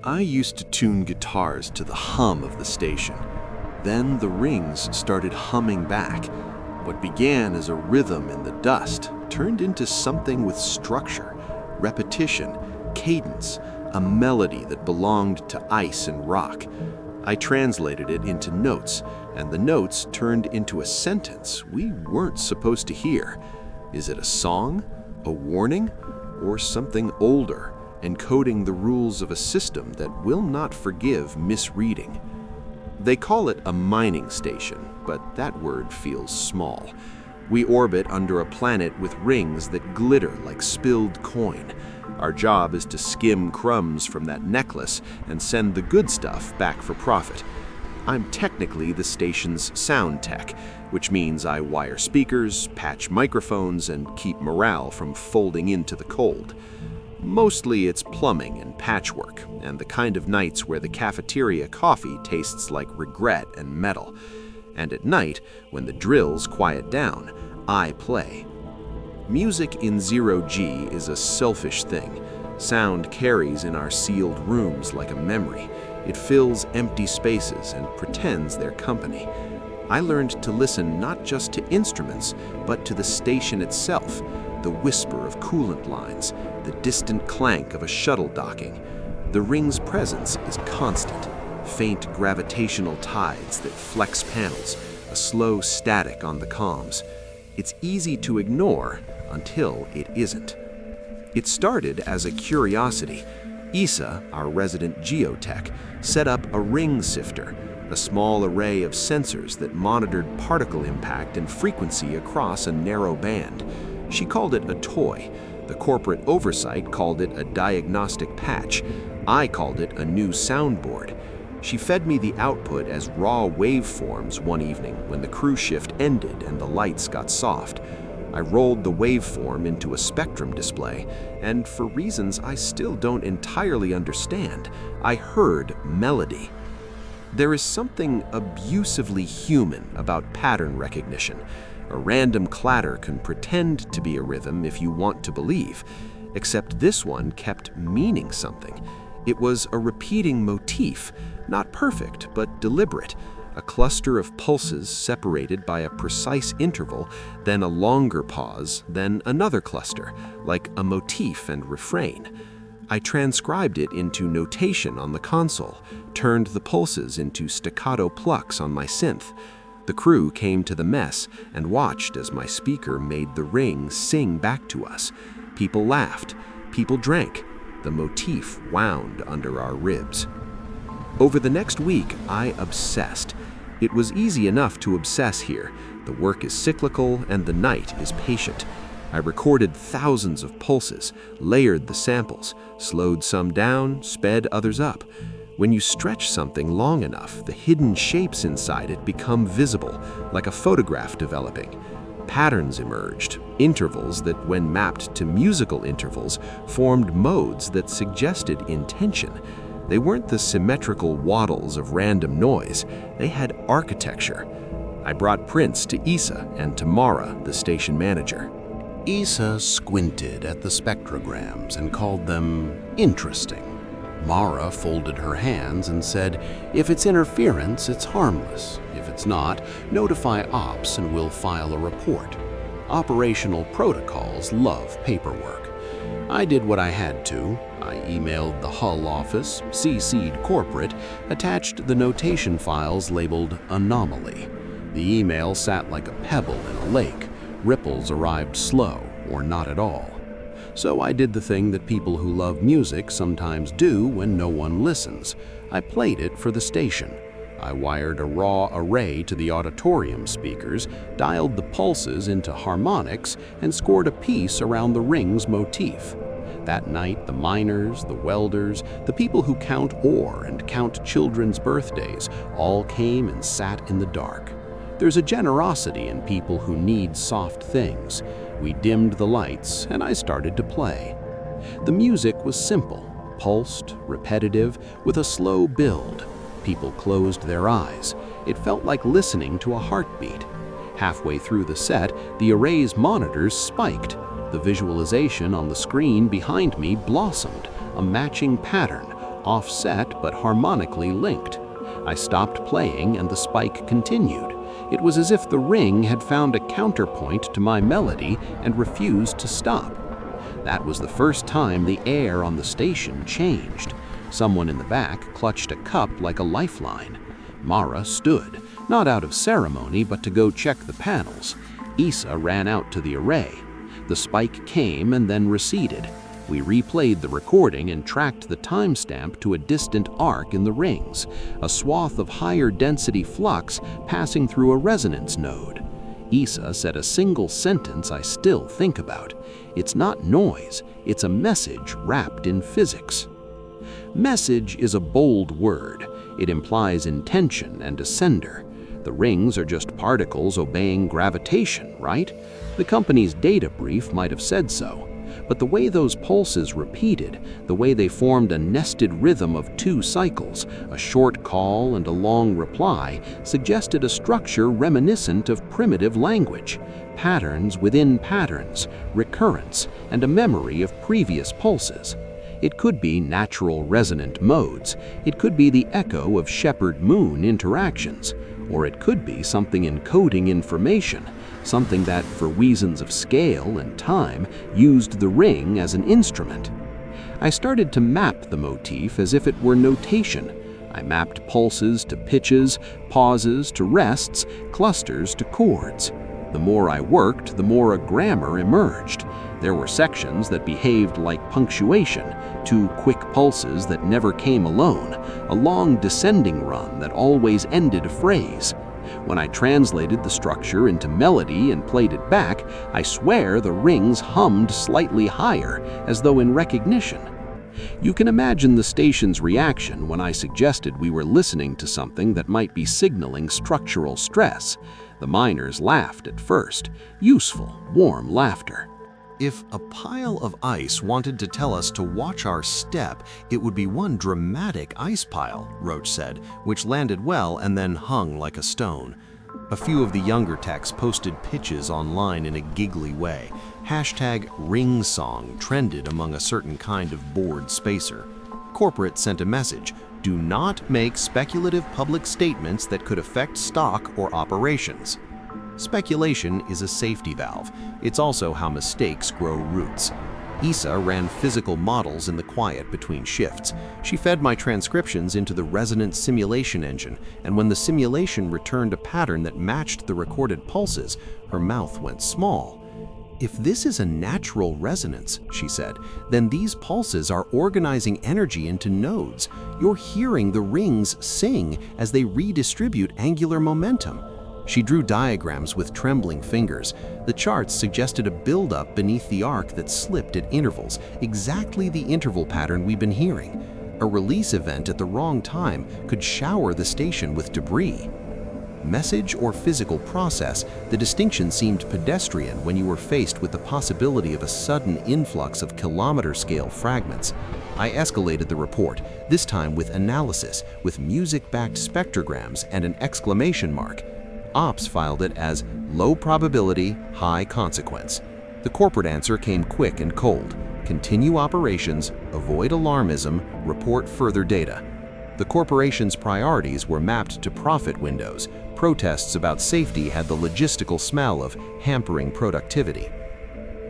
I used to tune guitars to the hum of the station. Then the rings started humming back. What began as a rhythm in the dust turned into something with structure, repetition, cadence, a melody that belonged to ice and rock. I translated it into notes, and the notes turned into a sentence we weren't supposed to hear. Is it a song, a warning, or something older, encoding the rules of a system that will not forgive misreading? They call it a mining station, but that word feels small. We orbit under a planet with rings that glitter like spilled coin. Our job is to skim crumbs from that necklace and send the good stuff back for profit. I'm technically the station's sound tech, which means I wire speakers, patch microphones, and keep morale from folding into the cold. Mostly it's plumbing and patchwork, and the kind of nights where the cafeteria coffee tastes like regret and metal. And at night, when the drills quiet down, I play. Music in zero-G is a selfish thing. Sound carries in our sealed rooms like a memory. It fills empty spaces and pretends they're company. I learned to listen not just to instruments, but to the station itself, the whisper of coolant lines, the distant clank of a shuttle docking. The ring's presence is constant, faint gravitational tides that flex panels, a slow static on the comms. It's easy to ignore until it isn't. It started as a curiosity. Isa, our resident geotech, set up a ring sifter, a small array of sensors that monitored particle impact and frequency across a narrow band. She called it a toy. The corporate oversight called it a diagnostic patch. I called it a new soundboard. She fed me the output as raw waveforms one evening when the crew shift ended and the lights got soft. I rolled the waveform into a spectrum display, and for reasons I still don't entirely understand, I heard melody. There is something abusively human about pattern recognition. A random clatter can pretend to be a rhythm if you want to believe, except this one kept meaning something. It was a repeating motif, not perfect, but deliberate. A cluster of pulses separated by a precise interval, then a longer pause, then another cluster, like a motif and refrain. I transcribed it into notation on the console, turned the pulses into staccato plucks on my synth. The crew came to the mess and watched as my speaker made the ring sing back to us. People laughed, people drank. The motif wound under our ribs. Over the next week, I obsessed. It was easy enough to obsess here. The work is cyclical and the night is patient. I recorded thousands of pulses, layered the samples, slowed some down, sped others up. When you stretch something long enough, the hidden shapes inside it become visible, like a photograph developing. Patterns emerged, intervals that, when mapped to musical intervals, formed modes that suggested intention. They weren't the symmetrical waddles of random noise, they had architecture. I brought prints to Isa and to Mara, the station manager. Isa squinted at the spectrograms and called them interesting. Mara folded her hands and said, "If it's interference, it's harmless. If it's not, notify ops and we'll file a report." Operational protocols love paperwork. I did what I had to. I emailed the Hull office, CC'd corporate, attached the notation files labeled anomaly. The email sat like a pebble in a lake. Ripples arrived slow or not at all. So I did the thing that people who love music sometimes do when no one listens. I played it for the station. I wired a raw array to the auditorium speakers, dialed the pulses into harmonics, and scored a piece around the ring's motif. That night, the miners, the welders, the people who count ore and count children's birthdays all came and sat in the dark. There's a generosity in people who need soft things. We dimmed the lights, and I started to play. The music was simple, pulsed, repetitive, with a slow build. People closed their eyes. It felt like listening to a heartbeat. Halfway through the set, the array's monitors spiked. The visualization on the screen behind me blossomed, a matching pattern, offset but harmonically linked. I stopped playing and the spike continued. It was as if the ring had found a counterpoint to my melody and refused to stop. That was the first time the air on the station changed. Someone in the back clutched a cup like a lifeline. Mara stood, not out of ceremony, but to go check the panels. Issa ran out to the array. The spike came and then receded. We replayed the recording and tracked the timestamp to a distant arc in the rings, a swath of higher density flux passing through a resonance node. Issa said a single sentence I still think about. It's not noise, it's a message wrapped in physics. Message is a bold word. It implies intention and a sender. The rings are just particles obeying gravitation, right? The company's data brief might have said so. But the way those pulses repeated, the way they formed a nested rhythm of 2 cycles, a short call and a long reply, suggested a structure reminiscent of primitive language. Patterns within patterns, recurrence, and a memory of previous pulses. It could be natural resonant modes. It could be the echo of shepherd-moon interactions. Or it could be something encoding information, something that, for reasons of scale and time, used the ring as an instrument. I started to map the motif as if it were notation. I mapped pulses to pitches, pauses to rests, clusters to chords. The more I worked, the more a grammar emerged. There were sections that behaved like punctuation, 2 quick pulses that never came alone, a long descending run that always ended a phrase. When I translated the structure into melody and played it back, I swear the rings hummed slightly higher, as though in recognition. You can imagine the station's reaction when I suggested we were listening to something that might be signaling structural stress. The miners laughed at first, useful, warm laughter. If a pile of ice wanted to tell us to watch our step, it would be one dramatic ice pile, Roach said, which landed well and then hung like a stone. A few of the younger techs posted pitches online in a giggly way. #RingSong trended among a certain kind of bored spacer. Corporate sent a message: do not make speculative public statements that could affect stock or operations. Speculation is a safety valve. It's also how mistakes grow roots. Issa ran physical models in the quiet between shifts. She fed my transcriptions into the resonant simulation engine, and when the simulation returned a pattern that matched the recorded pulses, her mouth went small. If this is a natural resonance, she said, then these pulses are organizing energy into nodes. You're hearing the rings sing as they redistribute angular momentum. She drew diagrams with trembling fingers. The charts suggested a buildup beneath the arc that slipped at intervals, exactly the interval pattern we've been hearing. A release event at the wrong time could shower the station with debris. Message or physical process, the distinction seemed pedestrian when you were faced with the possibility of a sudden influx of kilometer-scale fragments. I escalated the report, this time with analysis, with music-backed spectrograms and an exclamation mark. Ops filed it as low probability, high consequence. The corporate answer came quick and cold. Continue operations, avoid alarmism, report further data. The corporation's priorities were mapped to profit windows. Protests about safety had the logistical smell of hampering productivity.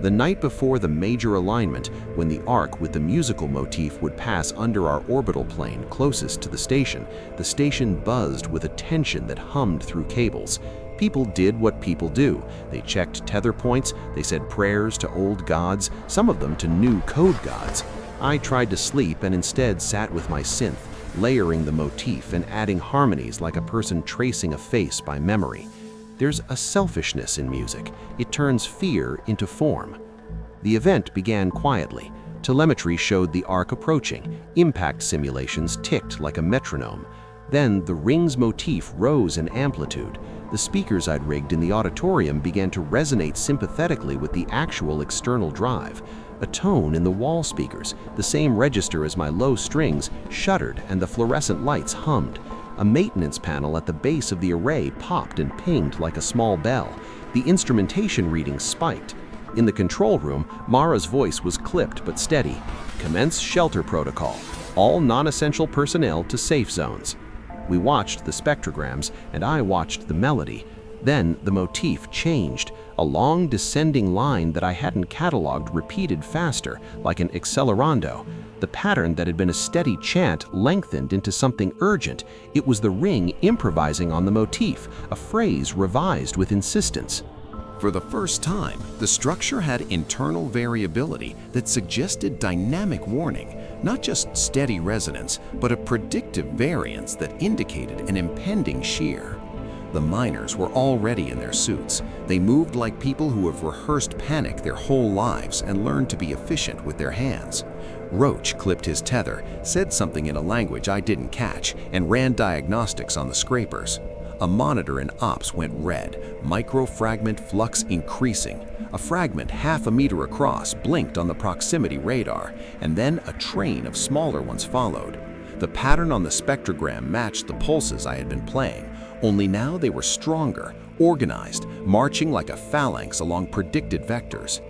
The night before the major alignment, when the arc with the musical motif would pass under our orbital plane closest to the station buzzed with a tension that hummed through cables. People did what people do. They checked tether points, they said prayers to old gods, some of them to new code gods. I tried to sleep and instead sat with my synth, layering the motif and adding harmonies like a person tracing a face by memory. There's a selfishness in music. It turns fear into form. The event began quietly. Telemetry showed the arc approaching. Impact simulations ticked like a metronome. Then the ring's motif rose in amplitude. The speakers I'd rigged in the auditorium began to resonate sympathetically with the actual external drive. A tone in the wall speakers, the same register as my low strings, shuddered and the fluorescent lights hummed. A maintenance panel at the base of the array popped and pinged like a small bell. The instrumentation readings spiked. In the control room, Mara's voice was clipped but steady. Commence shelter protocol. all non-essential personnel to safe zones. We watched the spectrograms, and I watched the melody. Then the motif changed, a long descending line that I hadn't cataloged repeated faster, like an accelerando. The pattern that had been a steady chant lengthened into something urgent. It was the ring improvising on the motif, a phrase revised with insistence. For the first time, the structure had internal variability that suggested dynamic warning, not just steady resonance, but a predictive variance that indicated an impending shear. The miners were already in their suits. They moved like people who have rehearsed panic their whole lives and learned to be efficient with their hands. Roach clipped his tether, said something in a language I didn't catch, and ran diagnostics on the scrapers. A monitor in ops went red, microfragment flux increasing. A fragment half a meter across blinked on the proximity radar, and then a train of smaller ones followed. The pattern on the spectrogram matched the pulses I had been playing, only now they were stronger, organized, marching like a phalanx along predicted vectors.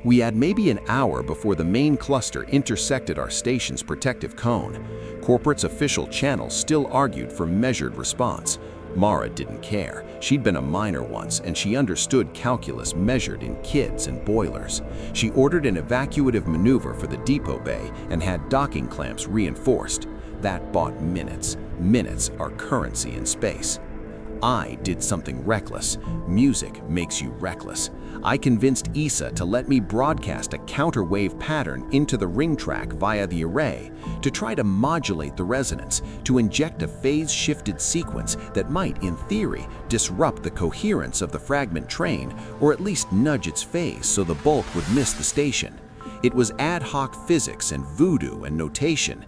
We had maybe an hour before the main cluster intersected our station's protective cone. Corporate's official channels still argued for measured response. Mara didn't care. She'd been a miner once, and she understood calculus measured in kids and boilers. She ordered an evacuative maneuver for the depot bay and had docking clamps reinforced. That bought minutes. Minutes are currency in space. I did something reckless. Music makes you reckless. I convinced ESA to let me broadcast a counterwave pattern into the ring track via the array to try to modulate the resonance, to inject a phase-shifted sequence that might, in theory, disrupt the coherence of the fragment train, or at least nudge its phase so the bulk would miss the station. It was ad hoc physics and voodoo and notation.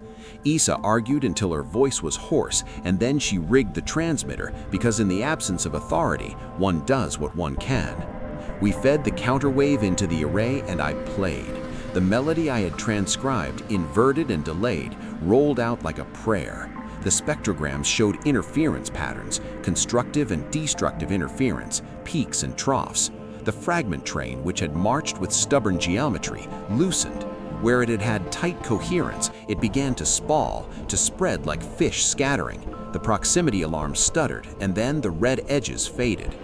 ESA argued until her voice was hoarse, and then she rigged the transmitter because in the absence of authority, one does what one can. We fed the counterwave into the array and I played. The melody I had transcribed, inverted and delayed, rolled out like a prayer. The spectrograms showed interference patterns, constructive and destructive interference, peaks and troughs. The fragment train, which had marched with stubborn geometry, loosened. Where it had had tight coherence, it began to spall, to spread like fish scattering. The proximity alarm stuttered, and then the red edges faded.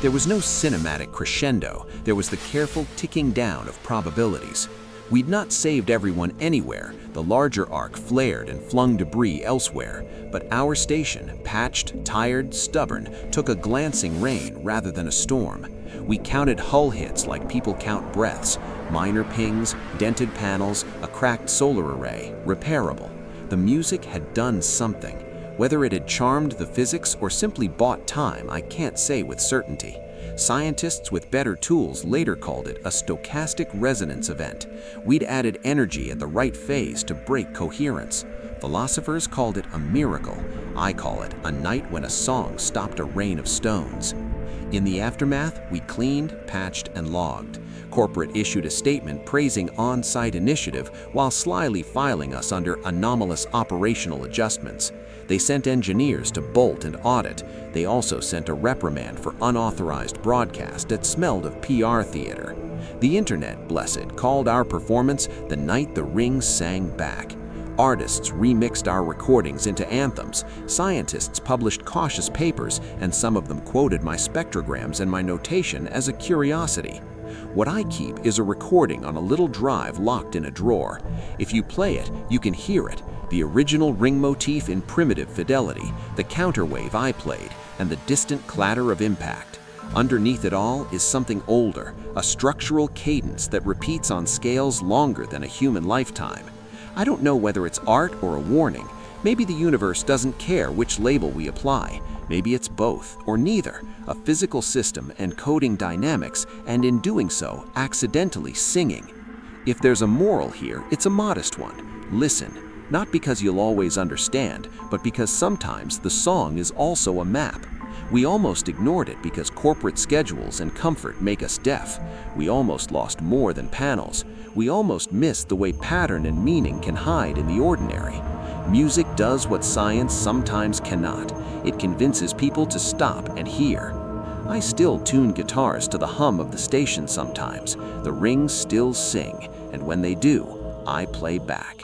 There was no cinematic crescendo. There was the careful ticking down of probabilities. We'd not saved everyone anywhere. The larger arc flared and flung debris elsewhere. But our station, patched, tired, stubborn, took a glancing rain rather than a storm. We counted hull hits like people count breaths. Minor pings, dented panels, a cracked solar array, repairable. The music had done something. Whether it had charmed the physics or simply bought time, I can't say with certainty. Scientists with better tools later called it a stochastic resonance event. We'd added energy at the right phase to break coherence. Philosophers called it a miracle. I call it a night when a song stopped a rain of stones. In the aftermath, we cleaned, patched, and logged. Corporate issued a statement praising on-site initiative while slyly filing us under anomalous operational adjustments. They sent engineers to bolt and audit. They also sent a reprimand for unauthorized broadcast that smelled of PR theater. The internet, blessed, called our performance the night the rings sang back. Artists remixed our recordings into anthems. Scientists published cautious papers, and some of them quoted my spectrograms and my notation as a curiosity. What I keep is a recording on a little drive locked in a drawer. If you play it, you can hear it. The original ring motif in primitive fidelity, the counterwave I played, and the distant clatter of impact. Underneath it all is something older, a structural cadence that repeats on scales longer than a human lifetime. I don't know whether it's art or a warning. Maybe the universe doesn't care which label we apply. Maybe it's both, or neither, a physical system encoding dynamics, and in doing so, accidentally singing. If there's a moral here, it's a modest one. Listen, not because you'll always understand, but because sometimes the song is also a map. We almost ignored it because corporate schedules and comfort make us deaf. We almost lost more than panels. We almost missed the way pattern and meaning can hide in the ordinary. Music does what science sometimes cannot. It convinces people to stop and hear. I still tune guitars to the hum of the station sometimes. The rings still sing, and when they do, I play back.